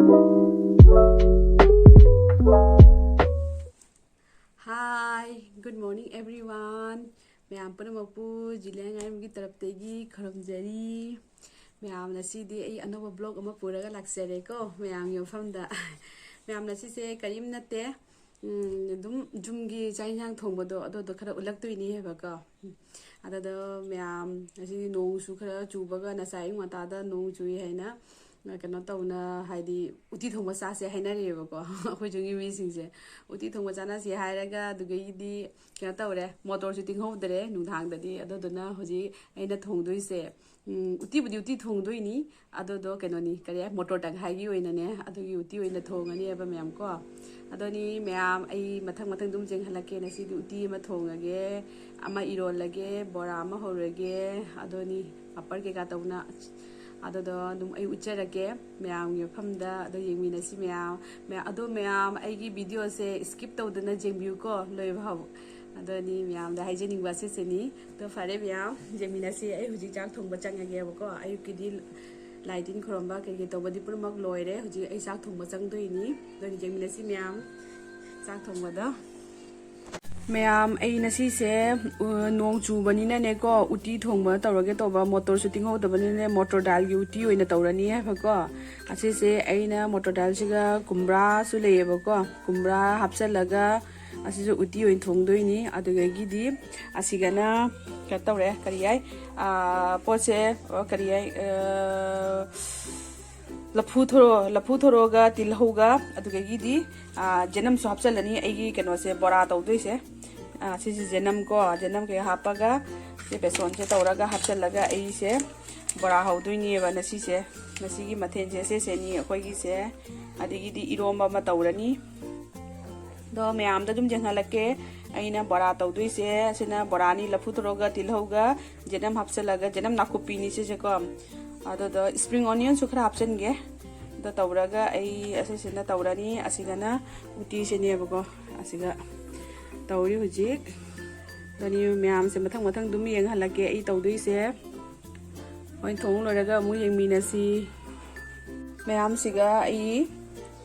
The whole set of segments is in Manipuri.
Hi, good morning everyone. Mayam punamapu jilengai taraptegi kharamjari. Mayam nasidi ai anova vlog ama puraga laksare ko mayam yofamda. Mayam nasise karim nate dum jumgi chainhang thongbodo adodo khara ulaktoini heba ko. Adada mayam nasi nong su khara chubaga nasai ngata nong chui haina kano tawna haidi uti thongba chase hainareba ko akhoi jungi mi singse uti thongba chana si hairaga dugidi kano tawre motor su tinghodre nungthang dadi adodona hoji aina thongdoise uti thongdoini adodo kanoni kare motor tang haigi oina ne adogi uti oina thongani eba mayam ko adoni mayam ai mathang dum jeng halake na si uti ma thongage ama irolage bora ama horage adoni apar ke ka tawna adodo dum ai ucharage mayam yofamda ado yengminasi mayam ado mayam aigi video se skip tawdana jengbiu ko loiba adoni mayam da hygienic wase seni to fare mayam jengminasi ai huji jak thongba changage ko ayukidi lighting khoromba ke tawbadi purmak loire huji ai jak thongba changdoini doni jengminasi mayam jak thongba da Mayam ai nasi se nong chubani na ne ko uti thongba tawrage toba motor shooting ho dabani ne motor dal gi uti oina tawrani ha ko ase se aina motor dal siga kumbra su leyeba ko kumbra hapsalaga asisu uti oin thongdoini aduga gidi asigana ka tawre kariyai pose kariyai lapu thoro ga tilhoga aduga gidi jenam su hapsalani aigi kano se bora tawdoise sisi jenam ke hapaga se beson se tawraga hapsalaga ai se bora hawdoini ba nasi se nasigi mathen se ni akhoi gi se adigidi iromba ma tawrani do mayam da dum jenghalake aina bora tawdoise sina borani lapu thoro ga tilhoga jenam hapsalaga jenam nakupini se ko ado spring onion su khara option ge do tawraga ai asina tawrani asigana uti se ne bako asiga tawri hujik doni mayam se mathang dum yeng halake ai tawdoi se oin thong loraga mu yeng minasi mayam siga ai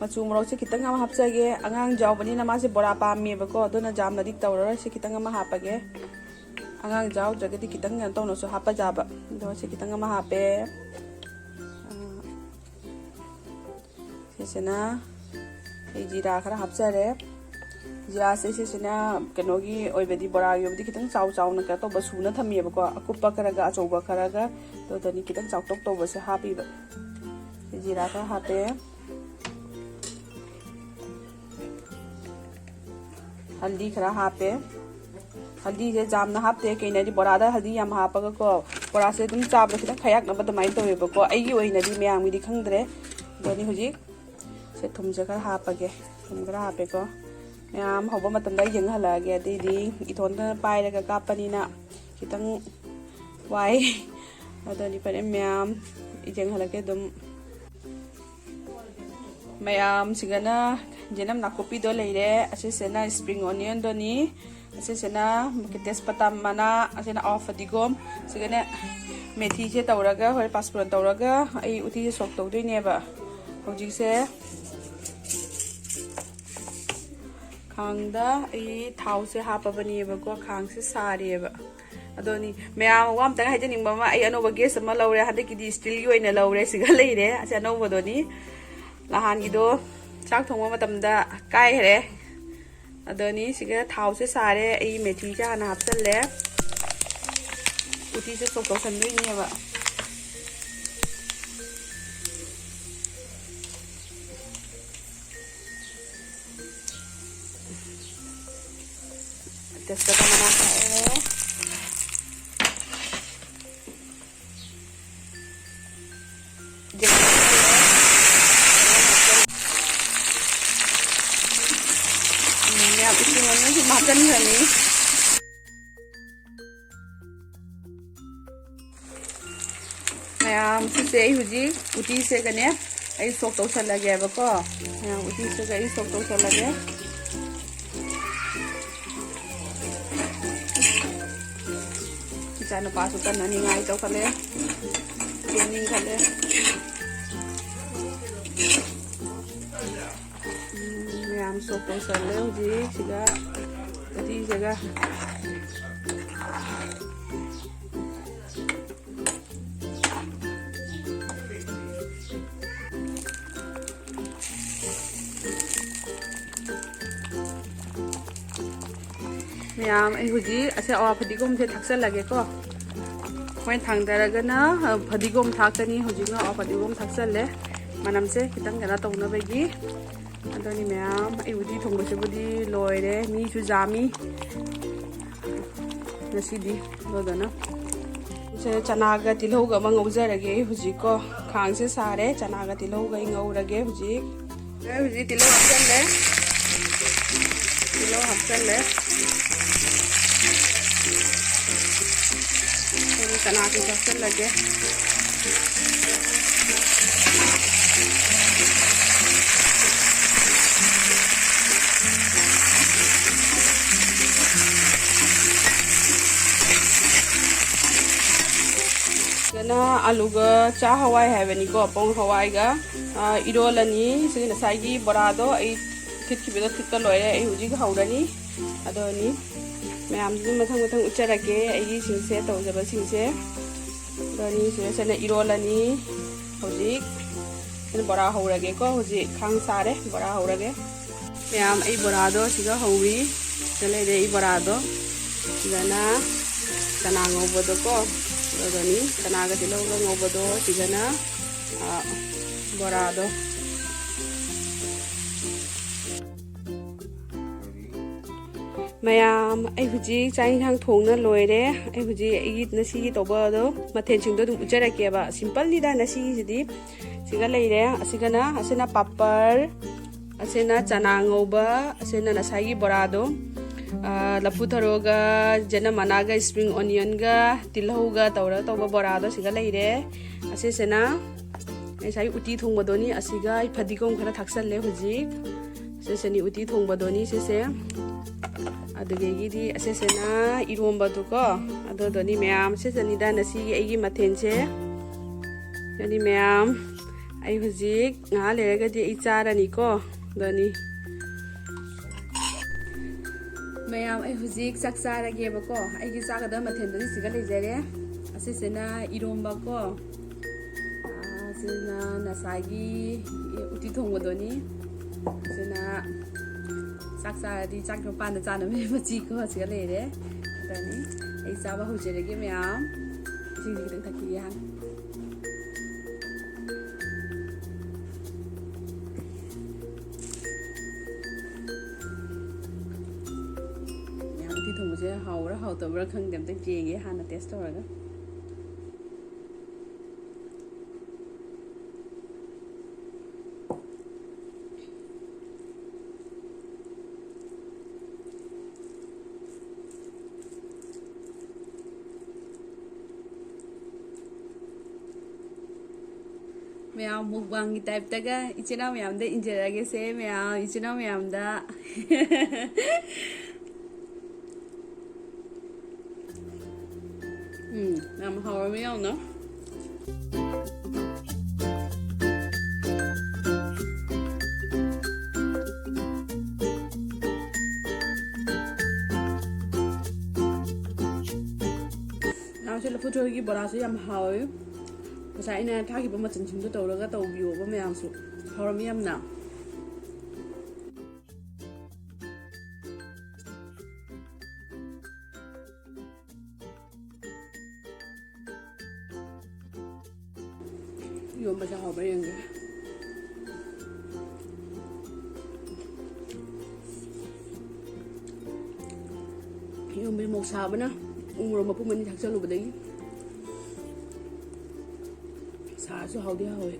machu morok se kitang ama hapsage angang jawbani na ma se bora pammi bako dona jamna dik tawra se kitang ama hapage angang jaw jagati kitang yan tawno so hapa jaba do se kitang ama hape sesena ei jira khara hapsare jira sesena kanogi oibedi bora yobdi kitang chaw na ka to basuna thamiye bako akupa karaga achouba karaga to tani kitang chaw tok to base hapi ba jira ka hape haldi khara hape haldi je jamna hapte keina di borada haldi yam hapaga ko bora se dum chabra kitang khayak na badamai to bako aigi oina di mayam di khangdre doni huji se thum se khara hapage thum khara hape ko mayam hoba matamda yeng halage di ithon da pai raga kapani na kitang wai adoni pare mayam ijeng halage dum mayam sigana jenam nakopi do leire ase sena spring onion doni ase sena kites patam mana ase na off digom sigana methi se tawraga hoi passport tawraga ai uti se sok tawdoi ne ba hojik se khangda ai thau se hapabani ba ko khang se sare ba adoni mayam wam ta haijaning ba ma ai anoba gas ma laure hadaki di steel gi oina laure siga leire ase anoba doni lahan gido chak thongba matamda kai hre adoni siga thau se sare ai methi ja na hapsalle uti se sok tok sandoi ne ba testa mana ya isi mana sih makan kali mayam sise huji uti se kane ai sok to salage ba ko mayam uti se ga ai sok to salage Sana pasukan na ni ngai to kale. Kening kale. ꯁꯣꯛ ꯇꯧꯁꯜꯂꯦ ꯍꯧꯖꯤꯛ ꯁꯤꯒ ꯎꯇꯤꯁꯤꯒ ꯃꯌꯥꯝ ꯑꯩ ꯍꯧꯖꯤꯛ ꯑꯁꯦ ꯑꯋꯥ ꯐꯗꯤꯒꯣꯝꯁꯦ ꯊꯥꯛꯆꯜꯂꯒꯦꯀꯣ ꯑꯩꯈꯣꯏꯅ ꯊꯥꯡꯗꯔꯒꯅ ꯐꯗꯤꯒꯣꯝ ꯊꯥꯛꯀꯅꯤ ꯍꯧꯖꯤꯛꯅ ꯑꯋꯥ ꯐꯗꯤꯒꯣꯝ ꯊꯥꯛꯆꯜꯂꯦ ꯃꯅꯝꯁꯦ ꯈꯤꯇꯪ ꯀꯩꯅꯣ ꯇꯧꯅꯕꯒꯤ ꯑꯗꯨꯅꯤ ꯃꯌꯥꯝ ꯑꯩ ꯎꯇꯤ ꯊꯣꯡꯕꯁꯤꯕꯨꯗꯤ ꯂꯣꯏꯔꯦ ꯃꯤꯁꯨ ꯌꯥꯝꯃꯤ ꯉꯁꯤꯗꯤ ꯑꯗꯨꯗꯨꯅ ꯆꯅꯥꯒ ꯇꯤꯜꯍꯧꯒ ꯑꯃ ꯉꯧꯖꯔꯒꯦ ꯍꯧꯖꯤꯛꯀꯣ ꯈꯥꯡꯁꯦ ꯁꯥꯔꯦ ꯆꯅꯥꯒ ꯇꯤꯜꯍꯧꯒ ꯑꯩ ꯉꯧꯔꯒꯦ ꯍꯧꯖꯤꯛ ꯇꯤꯜꯍꯧ ꯍꯥꯞꯆꯜꯂꯦ ꯇꯤꯜꯍꯧ ꯍꯥꯞꯆꯜꯂꯦ ꯆꯅꯥꯁꯨ ꯍꯥꯞꯆꯜꯂꯒꯦ आलूगा चा हवाई है पोंग हवाईगा इरोलनी से बोरादो थिटखिबदो थिटका लोरे हुजिग हौरनी अदोनी मैम मथंग मथंग उच्चरगे सिंसे तौजब सिंसे अदोनी से इरोलनी हुजिग बोरा हौरगे को हुजिग खांग सारे बोरा हौरगे मैम बोरादो सिगा हौरी लेदे बोरादो सिगना चना ngौबदो को अदोनी चनागा तिलौगा ngौबदो सिगना बोरादो मैम हुजी चाई इंसांग थोंगना लोयरे हुजी नसीगी तौबदो मथेनसिंगदो दुम उच्चरकेबा सिंपल निदा नसीगिसिदि सिगा लेरे असिगना असेना पापड़ असेना चना ngौबा असेना नसागी बोरादो लफू थरोगा जना मनागा स्प्रिंग ऑनियन गा तिलहौगा तौरा तौबा बोरादो सिगा लेरे असेसेना ऐसाई उटी थोंबदोनी असिगा फदिगोम खरा थाक्सल्ले हुजिक असेसेनी उटी थोंबदोनी सेसे अदुगेगिदी असेसेना इरोंबदो को अदोदोनी मैम सेसेनिदा नसीगी एगी मथेनसे यानी मैम आई हुजिक nga लेरगदी आई चारानी को दोनी मैम आई हुजिक चक चारगेबको आईगी चागदा मथेनदोनी सिगा लेजरे असेसेना इरोंबा को असेना नसागी उटी थोंबदोनी असेना चक चारदी चक पान चानमे मची को सिगा लेरे अदनी आई चाबा हुजरेगे मैम इसिंग खितंग थकिया थोंबसे हाउरा हाउतबरा खंगदे अमते जेंगे हाना टेस्ट तौरगा मैम मुकबांगी टाइप तगा इचेना मैम दे इंजरागे से मैम इचेना मैम दा मैम हाउरमी यावना नामसे लफू थोगी बोरासु याम हाउय ꯉꯁꯥꯏ ꯑꯩꯅ ꯊꯥꯈꯤꯕ ꯃꯆꯜꯁꯤꯡꯗꯣ ꯇꯧꯔꯒ ꯇꯧꯕꯤꯌꯣꯕ ꯃꯌꯥꯝꯁꯨ ꯍꯥꯎꯔꯝꯃꯤ ꯌꯥꯝꯅ ꯌꯣꯟꯕꯁꯦ ꯍꯥꯎꯕ꯭ꯔꯥ ꯌꯦꯡꯒꯦ ꯌꯣꯟꯕꯁꯦ ꯃꯣꯛ ꯁꯥꯕꯅ ꯎꯃꯣꯔꯣꯛ ꯃꯄꯨꯝ ꯑꯅꯤ ꯊꯥꯛꯆꯜꯂꯨꯕꯗꯒꯤ सासु हाउदी हाउए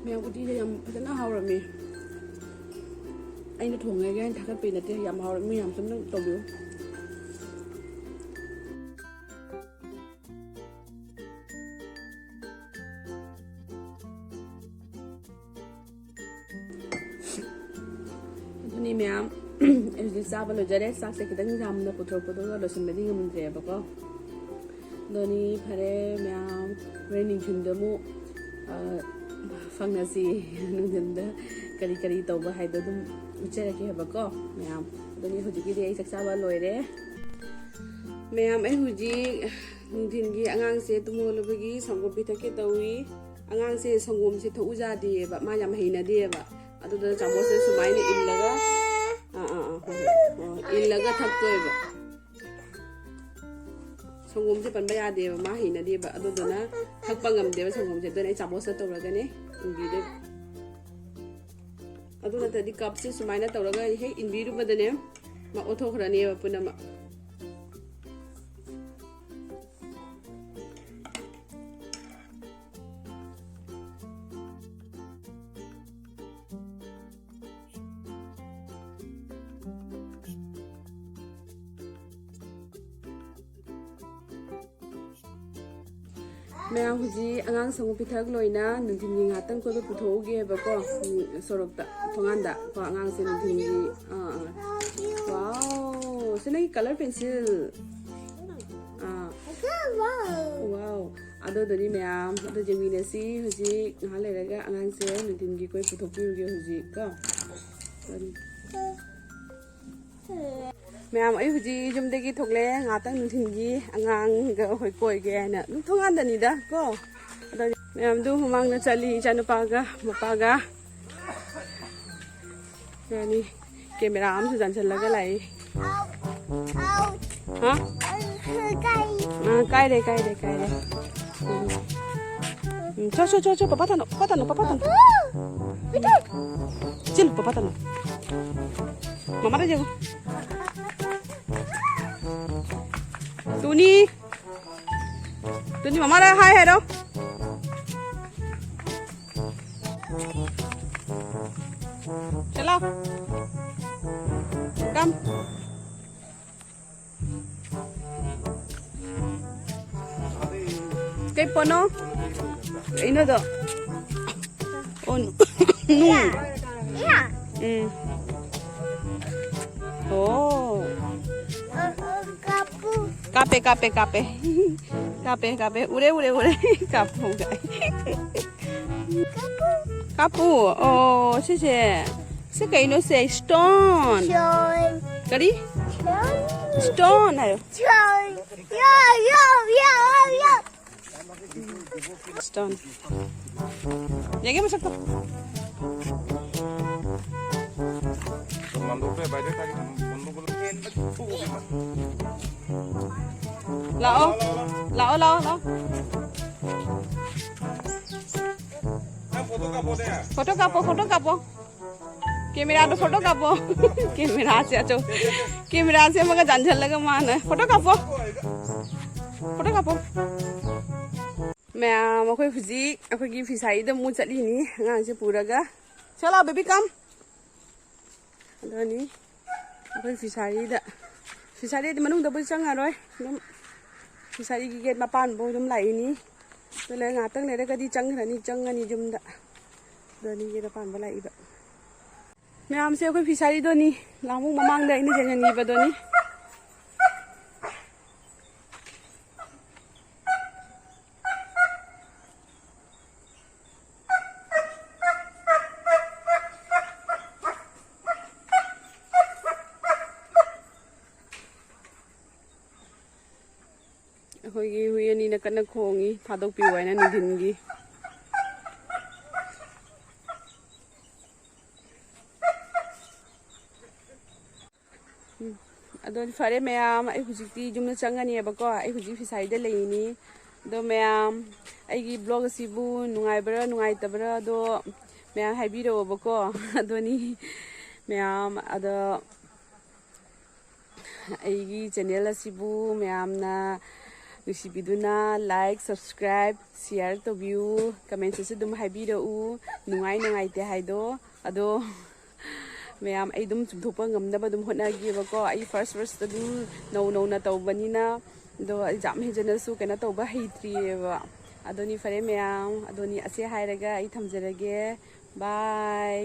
मैं उटी से यम फजना हाउरमी अइना थोंगेगे अइना थाकत्पे नते यम हाउरमी यम समन तौबियो अदुनी मैम चाबा लोजरे चाक से खितंग जामना पुथोरपदो लोसनबदि ngमद्रेबको दोनी फरे मैम रे निंखुंदमु फंगसी नुंदम करी करी तौबा हाइदो दुम उचरके हबको मैम दोनी हुजिकी दे सक्साबा लोइरे मैम ए हुजी नुंदिनगी अंगांग से तुमोलबगी संगो पिथके तौई अंगांग से संगोम से थौ उजादेबा मा याम हैनादेबा अदुदा चामोसे सुमाइने इल्लगा इल्लगा थक्तोयबा संगोम से पनबा यादेबा मा हैनादेबा अदुदना थक्पा ngamदेबा संगोम से दोना चामोसे तौरगने इंबीदे अदुना तदि कप से सुमाइना तौरगा हे इंबीरुबदने मा ओथोखरानेबा पुनमा मैं हुजी अंगांग संगो पिथक लोइना नुंथिनी ngaतंग को पुथोगे बको सोरकता थोंगांदा को अंगांग से नुंथिनी वाओ सिनगी कलर पेंसिल वाओ अदो दरी मैम अदो जेमिनेसी हुजी ngha लेरगा अंगांग से नुंथिनी कोई पुथोपिरुगे हुजी को मैम आई हुजी जुमदेगी थोकले ngaतंग नुंथिनगी अंगांग ग होय कोयगे ना थोंगांदनीदा को अदो मैम दु हुमांग न चली चानुपागा मपागा यानी कैमरा आम से जानचलगा लाई हां काय रे चो पापा तानो चल पापा तानो मामा रे जाओ Tuni mama ra hai hai đâu? Chalo. Come. Cái pono. Ino do. Oh no. Yeah. Oh. Kape. Ure. Kapu. Kapu. Oh, 谢谢。这个ino say stone. Kari? Stone. Ayo. Stone. Lagi masuk tuh. Lao. Foto kapo. Kamera do foto kapo. Kamera se maga janjal laga mana. Foto kapo. मैं मखोई हुजी अखोगी फिसाई द मु चली नि ngang से पुरागा चला बेबी कम अदनी अखोई फिसाई द मनुंग द बु चंग आरोय दम फिसाई की गेट मपान बो दम लाई नि तो ले ngaतंग ले गदी चंगरनी चंगनी जुमदा दनी गेट पान बा लाई बा मैं आम से अखोई फिसाई दनी लामु ममांग द इनि जेंगनी बा दनी होगी हुई अनि न कन खोंगी थादोक पिवाय ना निदिनगी अदोन फरे मैम आई हुजिकी जुमना चंगनी बको आई हुजि फिसाई दे लेनी दो मैम आईगी ब्लॉग सिबु नुंगाइबरा नुंगाइतबरा दो मैम हाइबिरो बको अदोनी मैम अदो आईगी चैनल सिबु मैम ना नुसिबिदुना लाइक सब्सक्राइब शेयर तो व्यू कमेंट से दुम हाइबिरो नुंगाइते हाइदो अदो मैम आई दुम चुमथोपा ngamdaba दुम होनागिबको आई फर्स्ट दुम नौ ना तौबनिना दो एग्जाम हेजनसु केना तौबा हेत्रिएबा अदोनी फरे मैम अदोनी असे हाइरगा आई थमजरगे बाय